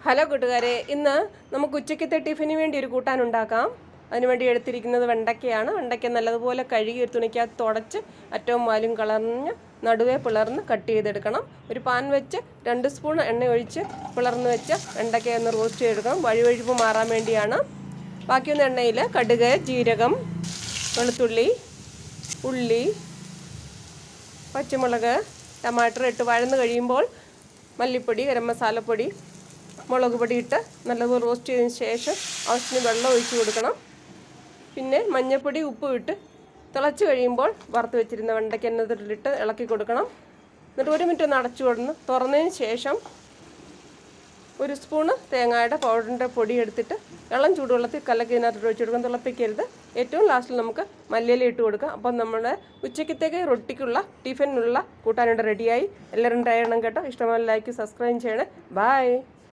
Hello കൂട്ടുകാരെ, ഇന്ന് നമുക്ക് ഉച്ചയ്ക്കത്തെ ടിഫിന് വേണ്ടി ഒരു കൂട്ടാൻ ഉണ്ടാക്കാം. അതിനുവേണ്ടി എടുത്തിരിക്കുന്നത് വെണ്ടയ്ക്കയാണ്. വെണ്ടയ്ക്ക നല്ലതുപോലെ കഴുകി ഒരു തുണിക്കകത്ത് തുടച്ച് അറ്റവും വാലും കളഞ്ഞ് നടുവേ പിളർന്ന് കട്ട് ചെയ്തെടുക്കണം. ഒരു പാൻ വെച്ച് 2 സ്പൂൺ എണ്ണ ഒഴിച്ച് പിളർന്ന് വെച്ച് വെണ്ടയ്ക്ക ഒന്ന് റോസ്റ്റ് ചെയ്തെടുക്കണം. വഴുവഴുപ്പ് മാറാൻ വേണ്ടിയാണ്. ബാക്കിയൊന്ന് എണ്ണയിൽ കടുക്, ജീരകം, വെളുത്തുള്ളി, ഉള്ളി, പച്ചമുളക്, ടമാറ്റർ ഇട്ട് വഴന്ന് കഴിയുമ്പോൾ മല്ലിപ്പൊടി, ഗരം മസാലപ്പൊടി, മുളക് പൊടി ഇട്ട് നല്ലപോലെ റോസ്റ്റ് ചെയ്തതിന് ശേഷം ആവശ്യത്തിന് വെള്ളം ഒഴിച്ച് കൊടുക്കണം. പിന്നെ മഞ്ഞൾപ്പൊടി, ഉപ്പും ഇട്ട് തിളച്ച് കഴിയുമ്പോൾ വറുത്ത് വെച്ചിരുന്ന വെണ്ടയ്ക്ക എന്നതിലിട്ട് ഇളക്കി കൊടുക്കണം. എന്നിട്ട് 1 മിനിറ്റ് ഒന്ന് അടച്ചു കൊടുന്ന് തുറന്നതിന് ശേഷം 1 സ്പൂണ് തേങ്ങയുടെ പൗഡറിൻ്റെ പൊടി എടുത്തിട്ട് ഇളം ചൂടുവെള്ളത്തിൽ കലക്കി ഇതിനകത്ത് ഒഴിച്ച് കൊടുക്കണം. തിളപ്പിക്കരുത്. ഏറ്റവും ലാസ്റ്റിൽ നമുക്ക് മല്ലിയില ഇട്ട് കൊടുക്കാം. അപ്പം നമ്മുടെ ഉച്ചയ്ക്കത്തേക്ക് റൊട്ടിക്കുള്ള ടിഫിനുള്ള കൂട്ടാനിട്ട് റെഡിയായി. എല്ലാവരും ട്രൈ ചെയ്യണം കേട്ടോ. ഇഷ്ടമായ ലൈക്ക്, സബ്സ്ക്രൈബ് ചെയ്യണേ. ബൈ.